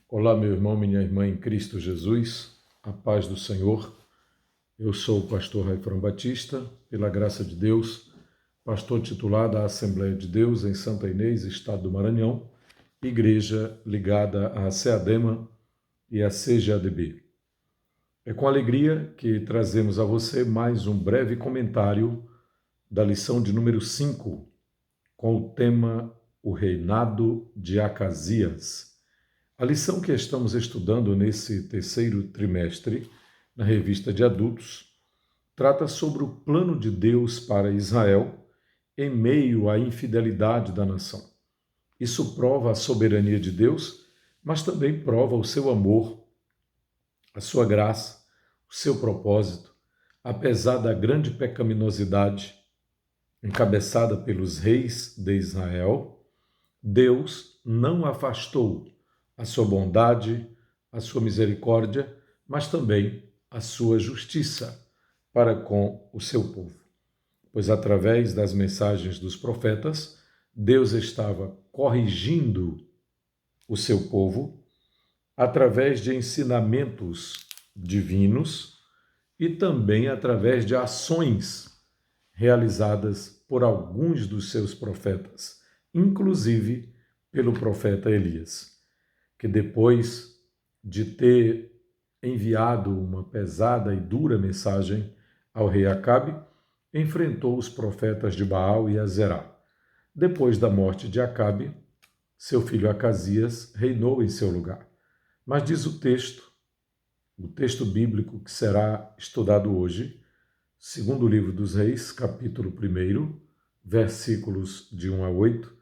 Olá, meu irmão, minha irmã em Cristo Jesus, a paz do Senhor. Eu sou o pastor Raifrão Batista, pela graça de Deus, pastor titular da Assembleia de Deus em Santa Inês, Estado do Maranhão, igreja ligada à SEADEMA e à CGADB. É com alegria que trazemos a você mais um breve comentário da lição de número 5, com o tema O Reinado de Acasias. A lição que estamos estudando nesse terceiro trimestre, na revista de adultos, trata sobre o plano de Deus para Israel em meio à infidelidade da nação. Isso prova a soberania de Deus, mas também prova o seu amor, a sua graça, o seu propósito, apesar da grande pecaminosidade encabeçada pelos reis de Israel. Deus não afastou a sua bondade, a sua misericórdia, mas também a sua justiça para com o seu povo. Pois através das mensagens dos profetas, Deus estava corrigindo o seu povo através de ensinamentos divinos e também através de ações realizadas por alguns dos seus profetas, inclusive pelo profeta Elias, que depois de ter enviado uma pesada e dura mensagem ao rei Acabe, enfrentou os profetas de Baal e Azerá. Depois da morte de Acabe, seu filho Acasias reinou em seu lugar. Mas diz o texto bíblico que será estudado hoje, segundo o livro dos Reis, capítulo 1, versículos de 1 a 8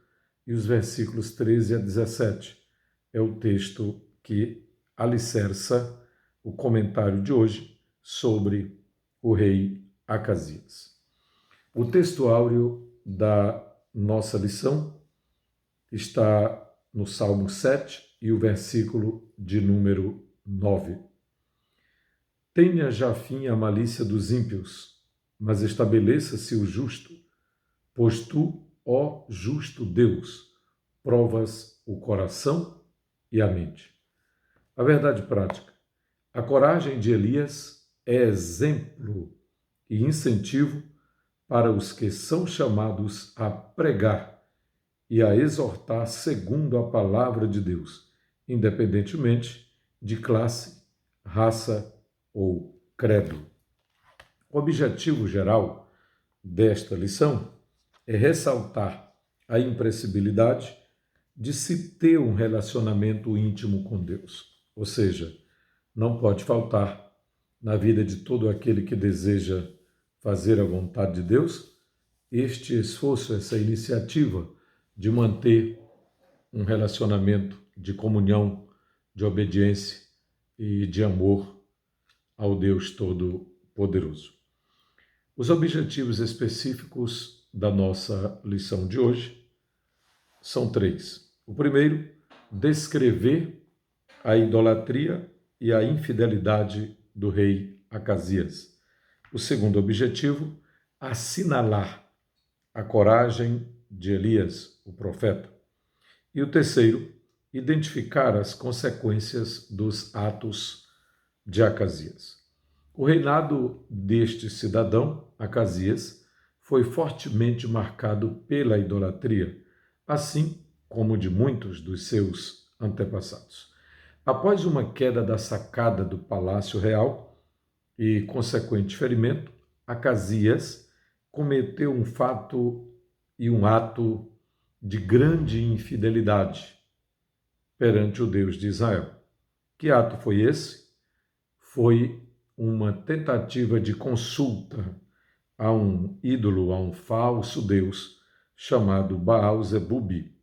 e os versículos 13 a 17. É o texto que alicerça o comentário de hoje sobre o rei Acasias. O texto áureo da nossa lição está no Salmo 7 e o versículo de número 9. Tenha já fim a malícia dos ímpios, mas estabeleça-se o justo, pois tu, ó justo Deus, provas o coração e a mente. A verdade prática. A coragem de Elias é exemplo e incentivo para os que são chamados a pregar e a exortar segundo a palavra de Deus, independentemente de classe, raça ou credo. O objetivo geral desta lição é ressaltar a imprescindibilidade de se ter um relacionamento íntimo com Deus. Ou seja, não pode faltar na vida de todo aquele que deseja fazer a vontade de Deus este esforço, essa iniciativa de manter um relacionamento de comunhão, de obediência e de amor ao Deus Todo-Poderoso. Os objetivos específicos da nossa lição de hoje são 3. O primeiro, descrever a idolatria e a infidelidade do rei Acasias. O segundo objetivo, assinalar a coragem de Elias, o profeta. E o terceiro, identificar as consequências dos atos de Acasias. O reinado deste cidadão, Acasias, foi fortemente marcado pela idolatria, assim como de muitos dos seus antepassados. Após uma queda da sacada do palácio real e consequente ferimento, Acasias cometeu um fato e um ato de grande infidelidade perante o Deus de Israel. Que ato foi esse? Foi uma tentativa de consulta a um ídolo, a um falso Deus chamado Baal-Zebubi.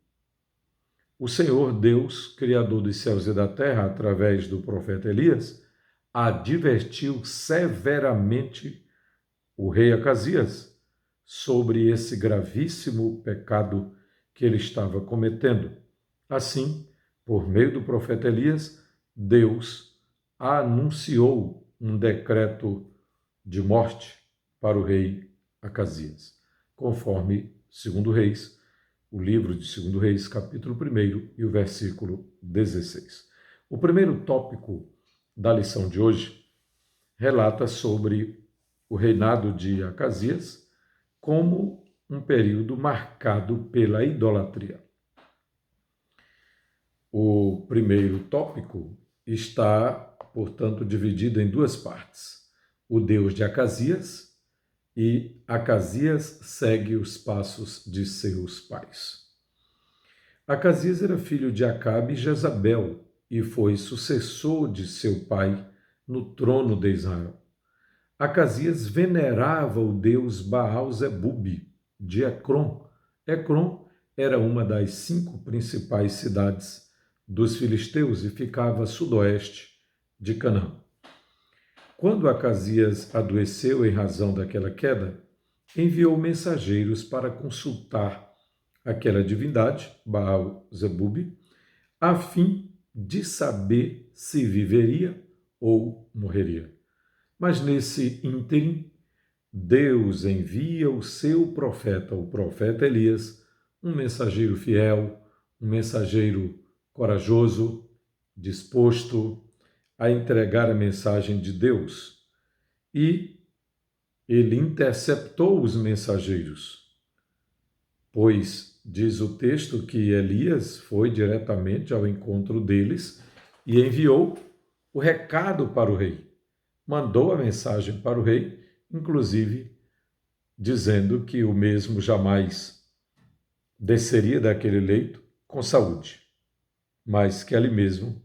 O Senhor Deus, Criador dos céus e da terra, através do profeta Elias, advertiu severamente o rei Acasias sobre esse gravíssimo pecado que ele estava cometendo. Assim, por meio do profeta Elias, Deus anunciou um decreto de morte para o rei Acasias, conforme 2 Reis, o livro de 2 Reis, capítulo 1 e o versículo 16. O primeiro tópico da lição de hoje relata sobre o reinado de Acasias como um período marcado pela idolatria. O primeiro tópico está, portanto, dividido em duas partes: o Deus de Acasias e Acasias segue os passos de seus pais. Acasias era filho de Acabe e Jezabel e foi sucessor de seu pai no trono de Israel. Acasias venerava o deus Baal-zebub de Ecrom. Ecrom era uma das 5 principais cidades dos filisteus e ficava a sudoeste de Canaã. Quando Acasias adoeceu em razão daquela queda, enviou mensageiros para consultar aquela divindade, Baal-zebub, a fim de saber se viveria ou morreria. Mas nesse ínterim, Deus envia o seu profeta, o profeta Elias, um mensageiro fiel, um mensageiro corajoso, disposto a entregar a mensagem de Deus. E ele interceptou os mensageiros, pois diz o texto que Elias foi diretamente ao encontro deles e enviou o recado para o rei. Mandou a mensagem para o rei, inclusive dizendo que o mesmo jamais desceria daquele leito com saúde, mas que ali mesmo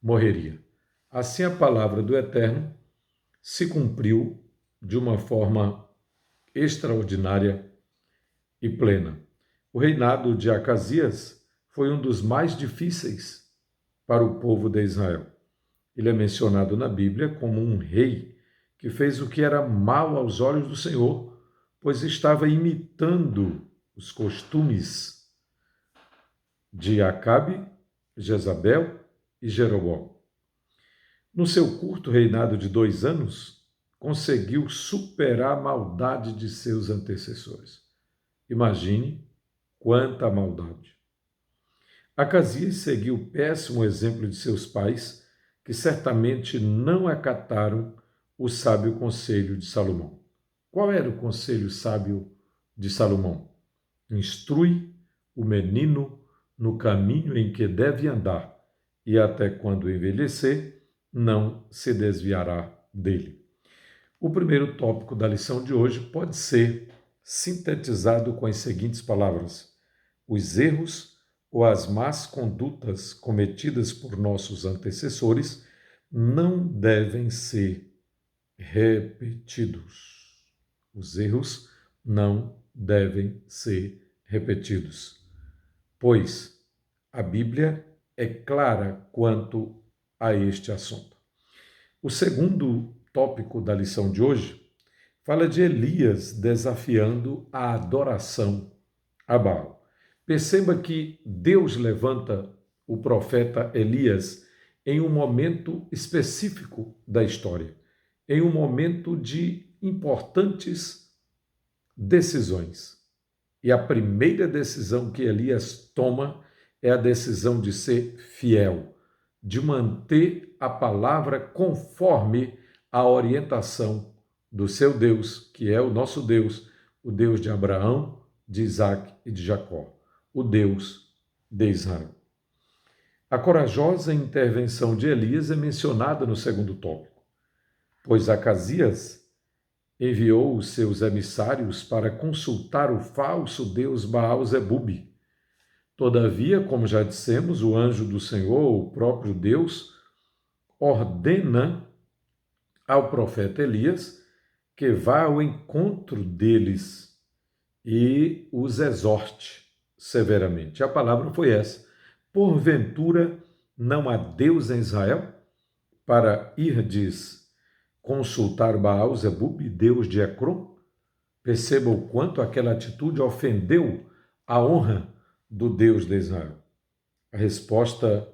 morreria. Assim a palavra do Eterno se cumpriu de uma forma extraordinária e plena. O reinado de Acasias foi um dos mais difíceis para o povo de Israel. Ele é mencionado na Bíblia como um rei que fez o que era mal aos olhos do Senhor, pois estava imitando os costumes de Acabe, Jezabel e Jeroboão. No seu curto reinado de 2 anos, conseguiu superar a maldade de seus antecessores. Imagine quanta maldade. Acasias seguiu o péssimo exemplo de seus pais, que certamente não acataram o sábio conselho de Salomão. Qual era o conselho sábio de Salomão? Instrui o menino no caminho em que deve andar, e até quando envelhecer, não se desviará dele. O primeiro tópico da lição de hoje pode ser sintetizado com as seguintes palavras: os erros ou as más condutas cometidas por nossos antecessores não devem ser repetidos. Os erros não devem ser repetidos, pois a Bíblia é clara quanto a este assunto. O segundo tópico da lição de hoje fala de Elias desafiando a adoração a Baal. Perceba que Deus levanta o profeta Elias em um momento específico da história, em um momento de importantes decisões. E a primeira decisão que Elias toma é a decisão de ser fiel, de manter a palavra conforme a orientação do seu Deus, que é o nosso Deus, o Deus de Abraão, de Isaac e de Jacó, o Deus de Israel. A corajosa intervenção de Elias é mencionada no segundo tópico, pois Acasias enviou os seus emissários para consultar o falso deus Baal-zebub. Todavia, como já dissemos, o anjo do Senhor, o próprio Deus, ordena ao profeta Elias que vá ao encontro deles e os exorte severamente. A palavra foi essa: porventura não há Deus em Israel para irdes consultar Baal-zebub, Deus de Ecrom? Perceba o quanto aquela atitude ofendeu a honra do Deus de Israel. A resposta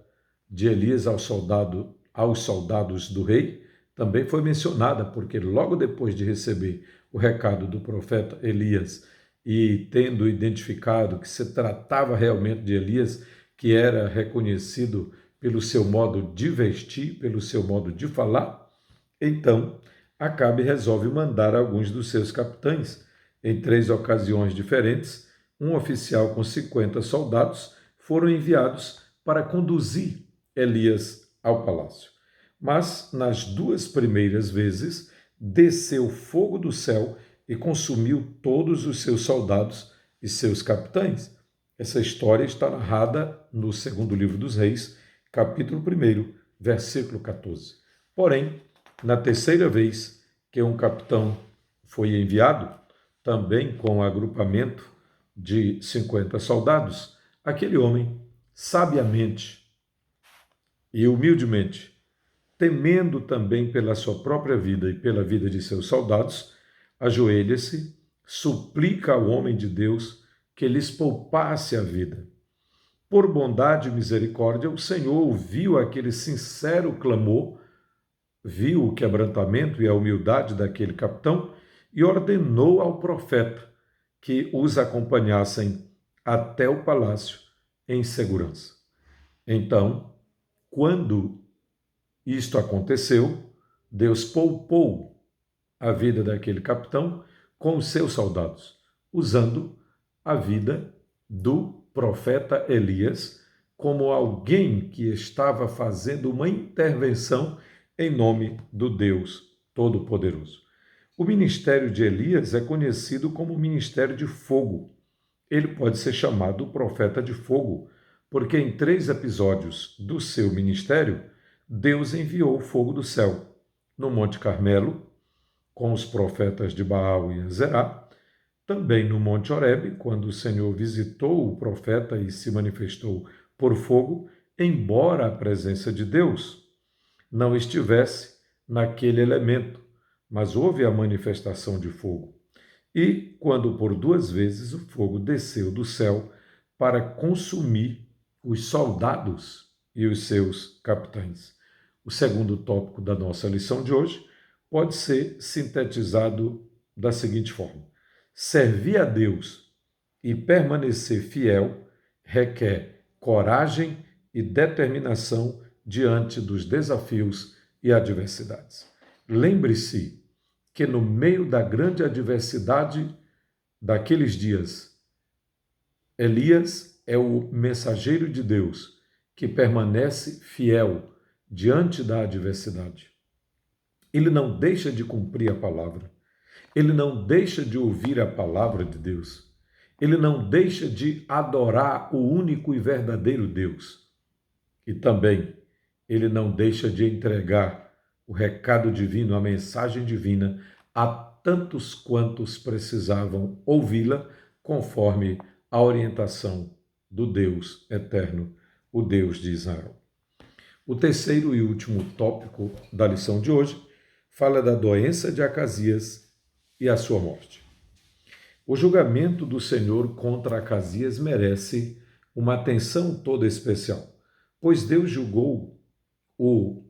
de Elias aos soldados do rei também foi mencionada, porque logo depois de receber o recado do profeta Elias e tendo identificado que se tratava realmente de Elias, que era reconhecido pelo seu modo de vestir, pelo seu modo de falar. Então, Acabe resolve mandar alguns dos seus capitães. Em 3 ocasiões diferentes, um oficial com 50 soldados foram enviados para conduzir Elias ao palácio. Mas, nas 2 primeiras vezes, desceu fogo do céu e consumiu todos os seus soldados e seus capitães. Essa história está narrada no segundo livro dos Reis, capítulo 1, versículo 14. Porém, na terceira vez que um capitão foi enviado, também com um agrupamento de 50 soldados, aquele homem, sabiamente e humildemente, temendo também pela sua própria vida e pela vida de seus soldados, ajoelha-se, suplica ao homem de Deus que lhes poupasse a vida. Por bondade e misericórdia, o Senhor ouviu aquele sincero clamor, viu o quebrantamento e a humildade daquele capitão e ordenou ao profeta que os acompanhassem até o palácio em segurança. Então, quando isto aconteceu, Deus poupou a vida daquele capitão com os seus soldados, usando a vida do profeta Elias como alguém que estava fazendo uma intervenção em nome do Deus Todo-Poderoso. O ministério de Elias é conhecido como ministério de fogo. Ele pode ser chamado profeta de fogo, porque em 3 episódios do seu ministério, Deus enviou fogo do céu. No Monte Carmelo, com os profetas de Baal e Azerá, também no Monte Horebe, quando o Senhor visitou o profeta e se manifestou por fogo, embora a presença de Deus não estivesse naquele elemento, mas houve a manifestação de fogo. E quando por 2 vezes o fogo desceu do céu para consumir os soldados e os seus capitães. O segundo tópico da nossa lição de hoje pode ser sintetizado da seguinte forma: servir a Deus e permanecer fiel requer coragem e determinação diante dos desafios e adversidades. Lembre-se que no meio da grande adversidade daqueles dias, Elias é o mensageiro de Deus que permanece fiel diante da adversidade. Ele não deixa de cumprir a palavra. Ele não deixa de ouvir a palavra de Deus. Ele não deixa de adorar o único e verdadeiro Deus. E também ele não deixa de entregar o recado divino, a mensagem divina a tantos quantos precisavam ouvi-la, conforme a orientação do Deus eterno, o Deus de Israel. O terceiro e último tópico da lição de hoje fala da doença de Acasias e a sua morte. O julgamento do Senhor contra Acasias merece uma atenção toda especial, pois Deus julgou o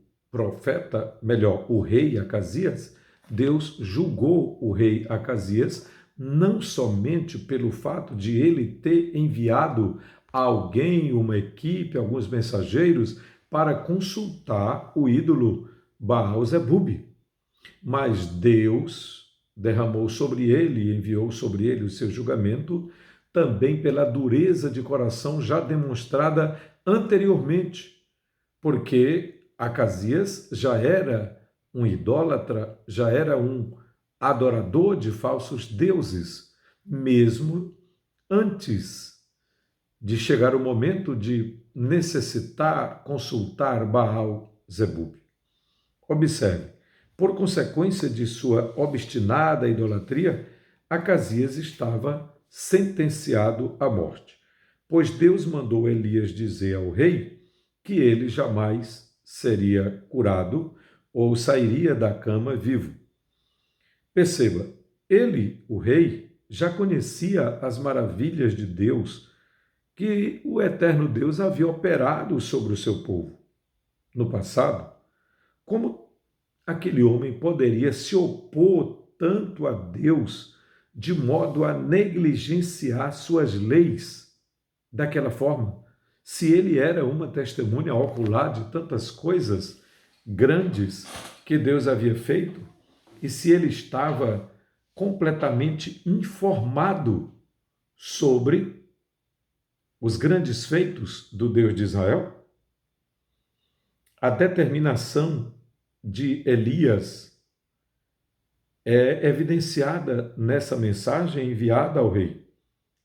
rei Acasias. Deus julgou o rei Acasias não somente pelo fato de ele ter enviado alguém, uma equipe, alguns mensageiros para consultar o ídolo Baal-Zebub, mas Deus derramou sobre ele e enviou sobre ele o seu julgamento também pela dureza de coração já demonstrada anteriormente, porque Acasias já era um idólatra, já era um adorador de falsos deuses, mesmo antes de chegar o momento de necessitar consultar Baal-Zebub. Observe, por consequência de sua obstinada idolatria, Acasias estava sentenciado à morte, pois Deus mandou Elias dizer ao rei que ele jamais seria curado ou sairia da cama vivo. Perceba, ele, o rei, já conhecia as maravilhas de Deus que o eterno Deus havia operado sobre o seu povo no passado. Como aquele homem poderia se opor tanto a Deus de modo a negligenciar suas leis daquela forma, se ele era uma testemunha ocular de tantas coisas grandes que Deus havia feito, e se ele estava completamente informado sobre os grandes feitos do Deus de Israel. A determinação de Elias é evidenciada nessa mensagem enviada ao rei.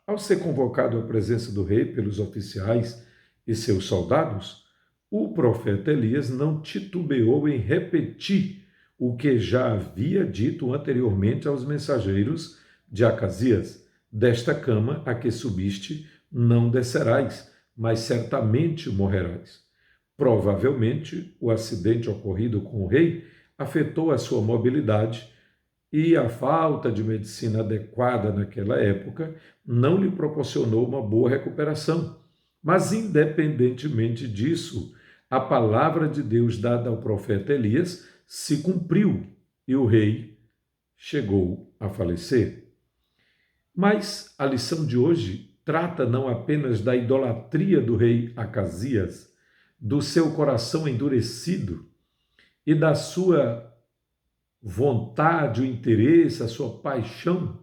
Ao ser convocado à presença do rei pelos oficiais e seus soldados, o profeta Elias não titubeou em repetir o que já havia dito anteriormente aos mensageiros de Acasias: desta cama a que subiste não descerás, mas certamente morrerás. Provavelmente, o acidente ocorrido com o rei afetou a sua mobilidade e a falta de medicina adequada naquela época não lhe proporcionou uma boa recuperação. Mas, independentemente disso, a palavra de Deus dada ao profeta Elias se cumpriu e o rei chegou a falecer. Mas a lição de hoje trata não apenas da idolatria do rei Acasias, do seu coração endurecido e da sua vontade, o interesse, a sua paixão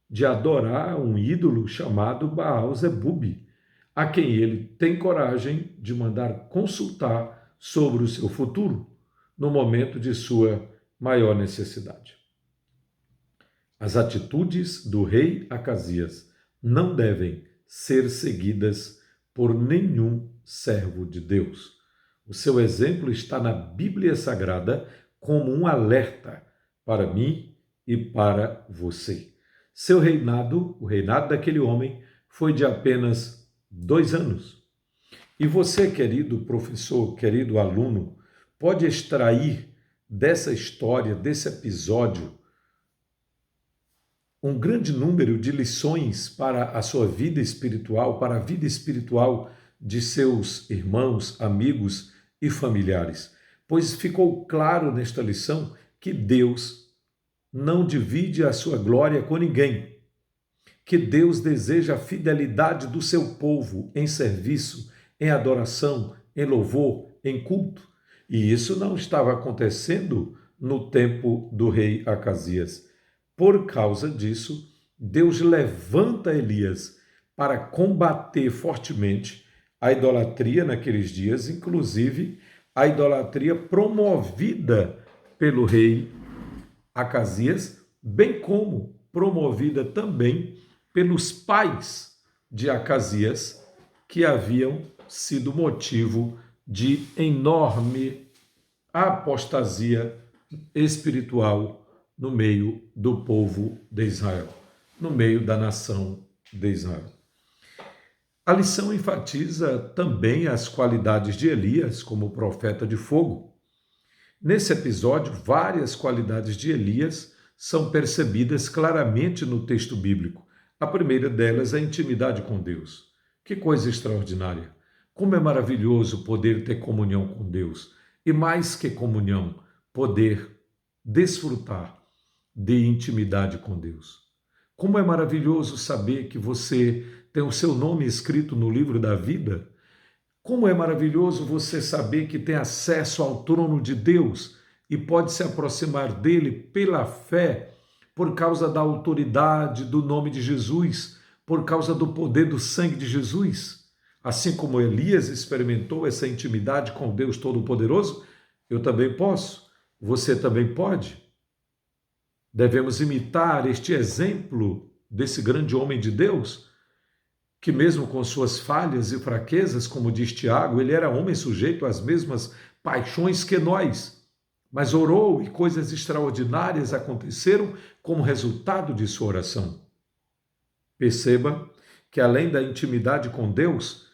de adorar um ídolo chamado Baal-Zebub, a quem ele tem coragem de mandar consultar sobre o seu futuro no momento de sua maior necessidade. As atitudes do rei Acasias não devem ser seguidas por nenhum servo de Deus. O seu exemplo está na Bíblia Sagrada como um alerta para mim e para você. Seu reinado, o reinado daquele homem, foi de apenas 2 anos. E você, querido professor, querido aluno, pode extrair dessa história, desse episódio, um grande número de lições para a sua vida espiritual, para a vida espiritual de seus irmãos, amigos e familiares. Pois ficou claro nesta lição que Deus não divide a sua glória com ninguém, que Deus deseja a fidelidade do seu povo em serviço, em adoração, em louvor, em culto. E isso não estava acontecendo no tempo do rei Acasias. Por causa disso, Deus levanta Elias para combater fortemente a idolatria naqueles dias, inclusive a idolatria promovida pelo rei Acasias, bem como promovida também pelos pais de Acasias, que haviam sido motivo de enorme apostasia espiritual no meio do povo de Israel, no meio da nação de Israel. A lição enfatiza também as qualidades de Elias como profeta de fogo. Nesse episódio, várias qualidades de Elias são percebidas claramente no texto bíblico. A primeira delas é a intimidade com Deus. Que coisa extraordinária! Como é maravilhoso poder ter comunhão com Deus. E mais que comunhão, poder desfrutar de intimidade com Deus. Como é maravilhoso saber que você tem o seu nome escrito no livro da vida. Como é maravilhoso você saber que tem acesso ao trono de Deus e pode se aproximar dele pela fé, por causa da autoridade do nome de Jesus, por causa do poder do sangue de Jesus. Assim como Elias experimentou essa intimidade com Deus Todo-Poderoso, eu também posso, você também pode. Devemos imitar este exemplo desse grande homem de Deus, que mesmo com suas falhas e fraquezas, como diz Tiago, ele era homem sujeito às mesmas paixões que nós, mas orou e coisas extraordinárias aconteceram como resultado de sua oração. Perceba que além da intimidade com Deus,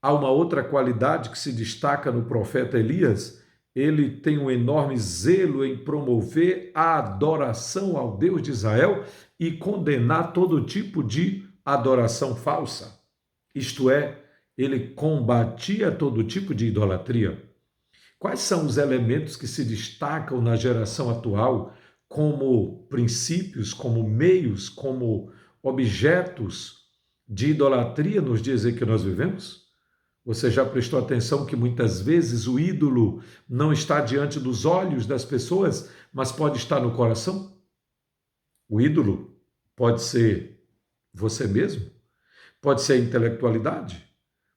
há uma outra qualidade que se destaca no profeta Elias. Ele tem um enorme zelo em promover a adoração ao Deus de Israel e condenar todo tipo de adoração falsa. Isto é, ele combatia todo tipo de idolatria. Quais são os elementos que se destacam na geração atual como princípios, como meios, como objetos de idolatria nos dias em que nós vivemos? Você já prestou atenção que muitas vezes o ídolo não está diante dos olhos das pessoas, mas pode estar no coração? O ídolo pode ser você mesmo, pode ser a intelectualidade,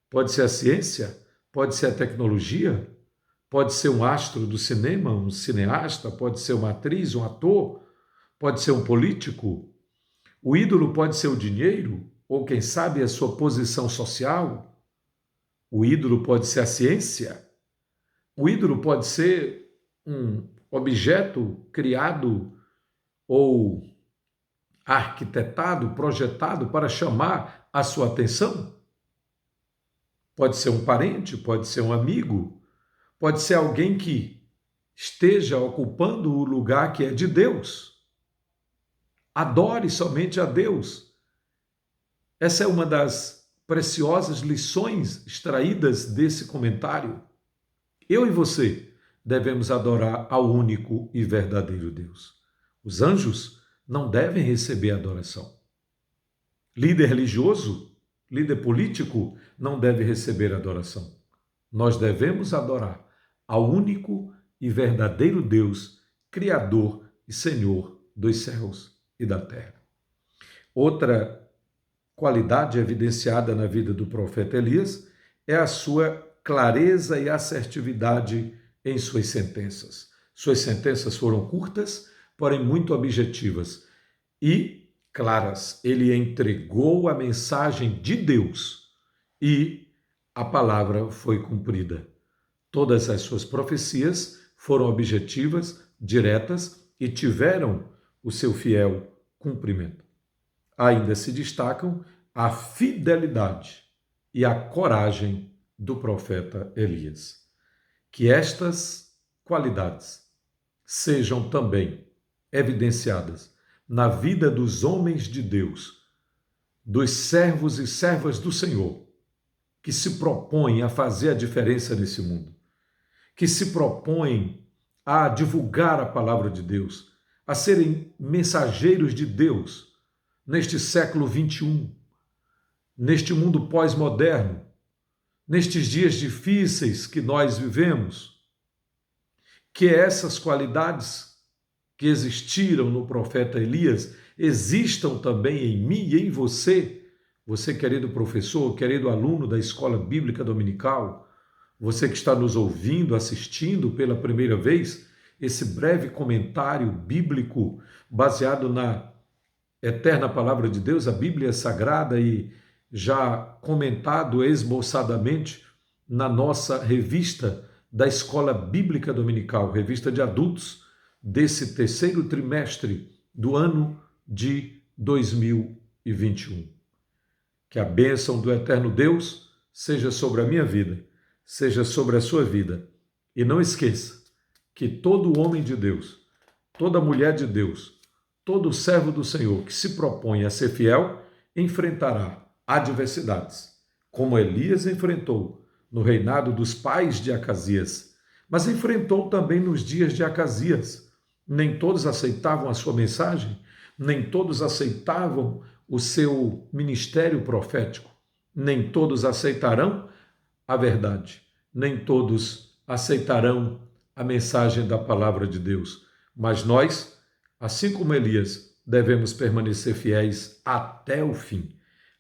pode ser a ciência, pode ser a tecnologia, pode ser um astro do cinema, um cineasta, pode ser uma atriz, um ator, pode ser um político. O ídolo pode ser o dinheiro, ou quem sabe a sua posição social. O ídolo pode ser a ciência. O ídolo pode ser um objeto criado ou arquitetado, projetado para chamar a sua atenção. Pode ser um parente, pode ser um amigo, pode ser alguém que esteja ocupando o lugar que é de Deus. Adore somente a Deus. Essa é uma das preciosas lições extraídas desse comentário. Eu e você devemos adorar ao único e verdadeiro Deus. Os anjos não devem receber adoração. Líder religioso, líder político, não deve receber adoração. Nós devemos adorar ao único e verdadeiro Deus, Criador e Senhor dos céus e da terra. Outra qualidade evidenciada na vida do profeta Elias é a sua clareza e assertividade em suas sentenças. Suas sentenças foram curtas, porém muito objetivas e claras. Ele entregou a mensagem de Deus e a palavra foi cumprida. Todas as suas profecias foram objetivas, diretas e tiveram o seu fiel cumprimento. Ainda se destacam a fidelidade e a coragem do profeta Elias. Que estas qualidades sejam também evidenciadas na vida dos homens de Deus, dos servos e servas do Senhor, que se propõem a fazer a diferença nesse mundo, que se propõem a divulgar a palavra de Deus, a serem mensageiros de Deus neste século 21, neste mundo pós-moderno, nestes dias difíceis que nós vivemos. Que essas qualidades que existiram no profeta Elias existam também em mim e em você, você querido professor, querido aluno da Escola Bíblica Dominical, você que está nos ouvindo, assistindo pela primeira vez, esse breve comentário bíblico baseado na eterna palavra de Deus, a Bíblia Sagrada, e já comentado esboçadamente na nossa revista da Escola Bíblica Dominical, revista de adultos desse terceiro trimestre do ano de 2021. Que a bênção do eterno Deus seja sobre a minha vida, seja sobre a sua vida. E não esqueça que todo homem de Deus, toda mulher de Deus, todo servo do Senhor que se propõe a ser fiel, enfrentará adversidades, como Elias enfrentou no reinado dos pais de Acasias, mas enfrentou também nos dias de Acasias. Nem todos aceitavam a sua mensagem, nem todos aceitavam o seu ministério profético, nem todos aceitarão a verdade, nem todos aceitarão a mensagem da palavra de Deus, mas nós, assim como Elias, devemos permanecer fiéis até o fim.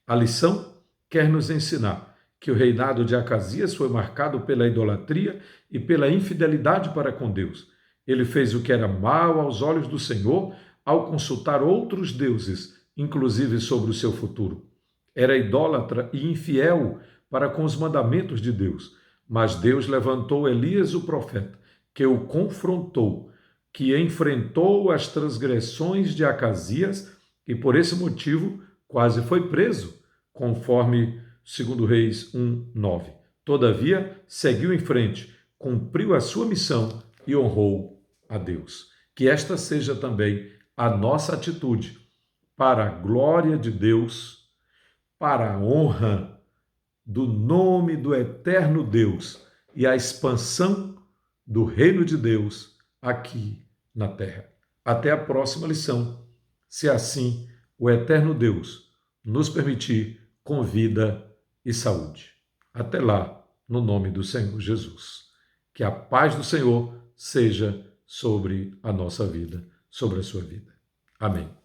A lição quer nos ensinar que o reinado de Acasias foi marcado pela idolatria e pela infidelidade para com Deus. Ele fez o que era mal aos olhos do Senhor ao consultar outros deuses, inclusive sobre o seu futuro. Era idólatra e infiel para com os mandamentos de Deus, mas Deus levantou Elias, o profeta, que o confrontou, que enfrentou as transgressões de Acasias e, por esse motivo, quase foi preso, conforme 2 Reis 1:9. Todavia, seguiu em frente, cumpriu a sua missão e honrou a Deus. Que esta seja também a nossa atitude para a glória de Deus, para a honra do nome do eterno Deus e a expansão do reino de Deus aqui na terra. Até a próxima lição, se assim o eterno Deus nos permitir, com vida e saúde. Até lá. no nome do Senhor Jesus. Que a paz do Senhor seja sobre a nossa vida, sobre a sua vida. Amém.